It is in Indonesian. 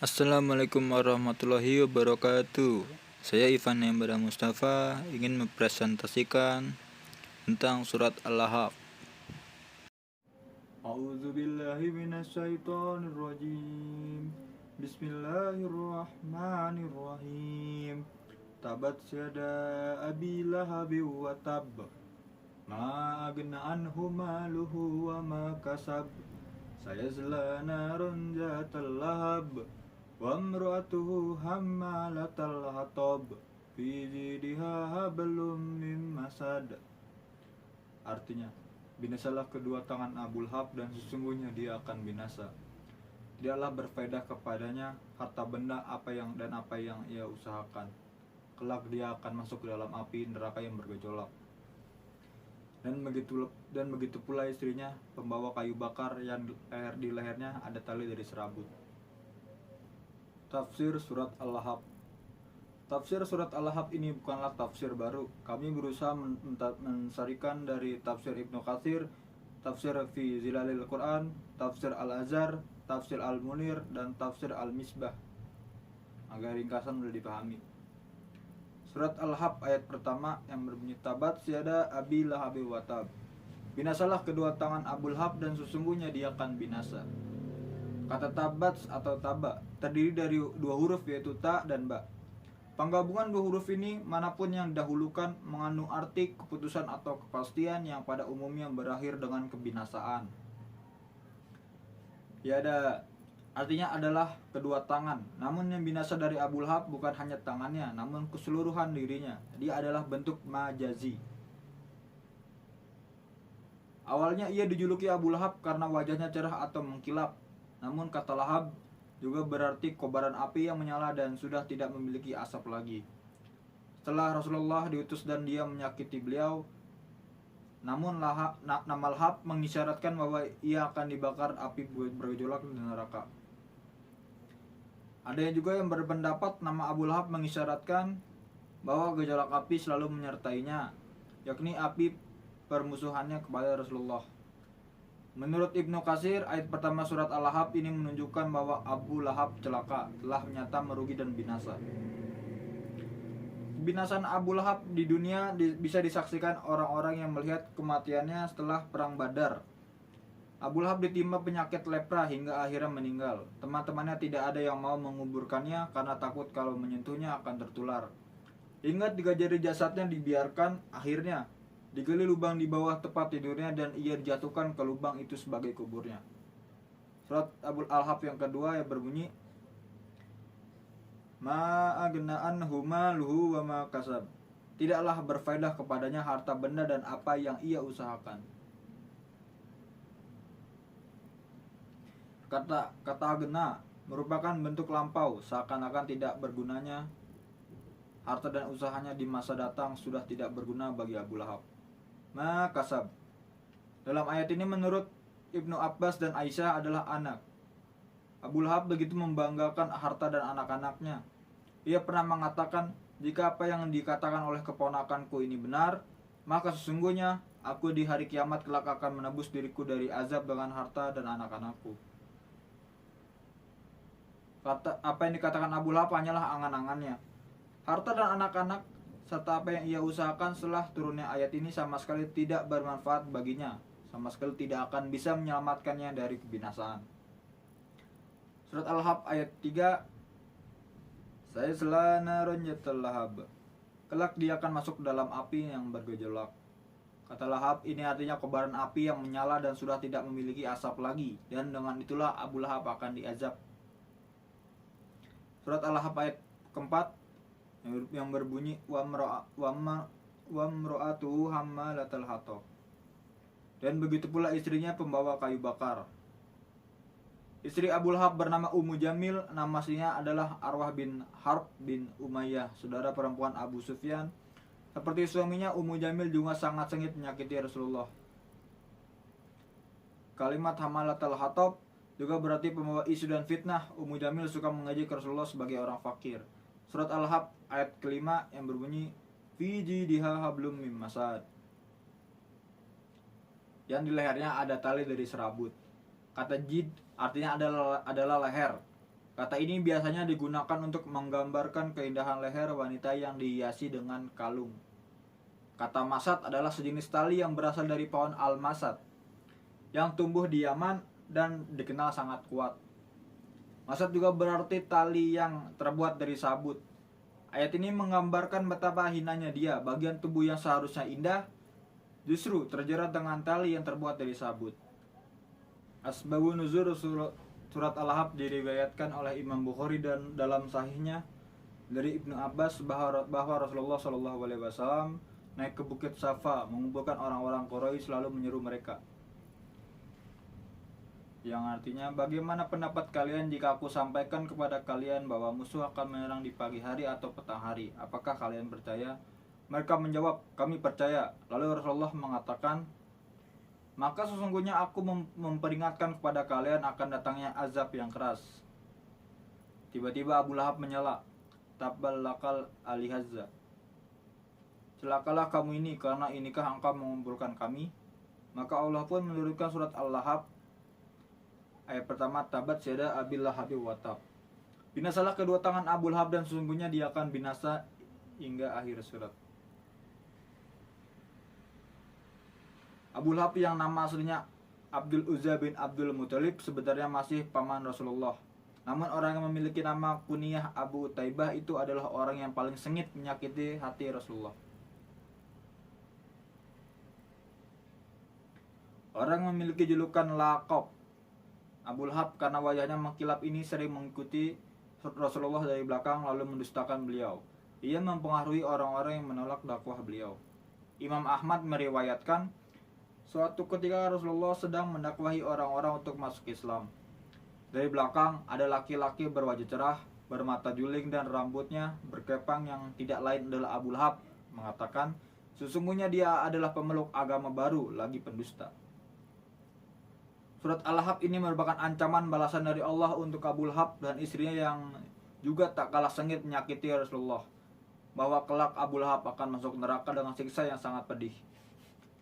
Assalamualaikum warahmatullahi wabarakatuh. Saya Ivan Embara Mustafa ingin mempresentasikan tentang surat Al-Lahab. A'udzubillahi minasyaitonirrajim. Bismillahirrahmanirrahim. Tabat yada abi lahabi wa tab. Ma agna anhu maluhu wa ma kasab. Sayasla narun zatal lahab. Wa imra'atuhu hammalatal hatab. Fi jidha hablum min masad. Artinya, binasalah kedua tangan Abu Lahab dan sesungguhnya dia akan binasa. Tidaklah berfaedah kepadanya harta benda apa yang ia usahakan. Kelak dia akan masuk ke dalam api neraka yang bergejolak. Dan begitu pula istrinya, pembawa kayu bakar yang di lehernya ada tali dari serabut. Tafsir surat Al-Lahab. Tafsir surat Al-Lahab ini bukanlah tafsir baru. Kami berusaha mensarikan dari tafsir Ibnu Katsir, tafsir Fi Zilalil Quran, tafsir Al-Azhar, tafsir Al-Munir, dan tafsir Al-Misbah agar ringkasan mudah dipahami. Surat Al-Lahab ayat pertama yang berbunyi Tabat yada abi lahabi wa tab. Binasalah kedua tangan Abu Lahab dan sesungguhnya dia akan binasa. Kata tabat atau taba terdiri dari dua huruf yaitu ta dan ba. Penggabungan dua huruf ini manapun yang didahulukan mengandung arti keputusan atau kepastian yang pada umumnya berakhir dengan kebinasaan. Yada artinya adalah kedua tangan. Namun yang binasa dari Abu Lahab bukan hanya tangannya, namun keseluruhan dirinya. Dia adalah bentuk majazi. Awalnya ia dijuluki Abu Lahab karena wajahnya cerah atau mengkilap. Namun kata lahab juga berarti kobaran api yang menyala dan sudah tidak memiliki asap lagi. Setelah Rasulullah diutus dan dia menyakiti beliau, namun nama Lahab mengisyaratkan bahwa ia akan dibakar api bergejolak di neraka. Ada yang juga yang berpendapat nama Abu Lahab mengisyaratkan bahwa gejolak api selalu menyertainya, yakni api permusuhannya kepada Rasulullah. Menurut Ibnu Katsir, ayat pertama surat Al-Lahab ini menunjukkan bahwa Abu Lahab celaka, telah nyata merugi dan binasa. Kebinasaan Abu Lahab di dunia bisa disaksikan orang-orang yang melihat kematiannya setelah perang Badar. Abu Lahab ditimpa penyakit lepra hingga akhirnya meninggal. Teman-temannya tidak ada yang mau menguburkannya karena takut kalau menyentuhnya akan tertular. Hingga 3 jari jasadnya dibiarkan, akhirnya digali lubang di bawah tempat tidurnya dan ia dijatuhkan ke lubang itu sebagai kuburnya. Surat Abu Lahab yang kedua yang berbunyi Ma agna anhu maluhu wa ma kasab. Tidaklah berfaedah kepadanya harta benda dan apa yang ia usahakan. Kata agna merupakan bentuk lampau, seakan-akan tidak bergunanya. Harta dan usahanya di masa datang sudah tidak berguna bagi Abu Lahab. Ma kasab. Dalam ayat ini menurut Ibnu Abbas dan Aisyah adalah anak. Abu Lahab begitu membanggakan harta dan anak-anaknya. Ia pernah mengatakan, jika apa yang dikatakan oleh keponakanku ini benar, maka sesungguhnya aku di hari kiamat kelak akan menebus diriku dari azab dengan harta dan anak-anakku. Apa yang dikatakan Abu Lahab hanyalah angan-angannya. Harta dan anak-anak serta apa yang ia usahakan setelah turunnya ayat ini sama sekali tidak bermanfaat baginya, sama sekali tidak akan bisa menyelamatkannya dari kebinasaan. Surat Al-Lahab ayat 3 Sayasla narun zatal lahab. Kelak dia akan masuk ke dalam api yang bergejolak. Kata Lahab ini artinya kobaran api yang menyala dan sudah tidak memiliki asap lagi, dan dengan itulah Abu Lahab akan diazab. Surat Al-Lahab ayat keempat yang berbunyi wa imra'atuhu hammalatal hatab. Dan begitu pula istrinya pembawa kayu bakar. Istri Abu Lahab bernama Ummu Jamil, nama aslinya adalah Arwah bin Harb bin Umayyah, saudara perempuan Abu Sufyan. Seperti suaminya, Ummu Jamil juga sangat sengit menyakiti Rasulullah. Kalimat hammalatal hatab juga berarti pembawa isu dan fitnah. Ummu Jamil suka mengejek Rasulullah sebagai orang fakir. Surat Al-Lahab ayat kelima yang berbunyi Fi jidha hablum min masad. Yang di lehernya ada tali dari serabut. Kata jid artinya adalah leher. Kata ini biasanya digunakan untuk menggambarkan keindahan leher wanita yang dihiasi dengan kalung. Kata masad adalah sejenis tali yang berasal dari pohon al-masad yang tumbuh di Yaman dan dikenal sangat kuat. Masad juga berarti tali yang terbuat dari sabut. Ayat ini menggambarkan betapa hinanya dia, bagian tubuh yang seharusnya indah justru terjerat dengan tali yang terbuat dari sabut. Asbabun nuzul surat Al-Ahqaf diriwayatkan oleh Imam Bukhari dan dalam sahihnya dari Ibnu Abbas bahwa Rasulullah SAW naik ke Bukit Safa mengumpulkan orang-orang Quraisy lalu menyeru mereka, yang artinya, bagaimana pendapat kalian jika aku sampaikan kepada kalian bahwa musuh akan menyerang di pagi hari atau petang hari? Apakah kalian percaya? Mereka menjawab, kami percaya. Lalu Rasulullah mengatakan, maka sesungguhnya aku memperingatkan kepada kalian akan datangnya azab yang keras. Tiba-tiba Abu Lahab menyela, tabballakal alihazza. Celakalah kamu ini, karena inikah engkau mengumpulkan kami? Maka Allah pun menurunkan surat Al-Lahab ayat pertama, tabat syada abil lahabi watab. Binasalah kedua tangan Abu Lahab dan sesungguhnya dia akan binasa, hingga akhir surat. Abu Lahab yang nama aslinya Abdul Uzza bin Abdul Muthalib sebenarnya masih paman Rasulullah. Namun orang yang memiliki nama kunyah Abu Taibah itu adalah orang yang paling sengit menyakiti hati Rasulullah. Orang yang memiliki julukan laqab Abu Lahab karena wajahnya mengkilap ini sering mengikuti Rasulullah dari belakang lalu mendustakan beliau. Ia mempengaruhi orang-orang yang menolak dakwah beliau. Imam Ahmad meriwayatkan, suatu ketika Rasulullah sedang mendakwahi orang-orang untuk masuk Islam. Dari belakang ada laki-laki berwajah cerah, bermata juling dan rambutnya berkepang yang tidak lain adalah Abu Lahab, mengatakan, sesungguhnya dia adalah pemeluk agama baru lagi pendusta. Surat Al-Ahqaf ini merupakan ancaman balasan dari Allah untuk Abu Lahab dan istrinya yang juga tak kalah sengit menyakiti Rasulullah, bahwa kelak Abu Lahab akan masuk neraka dengan siksa yang sangat pedih.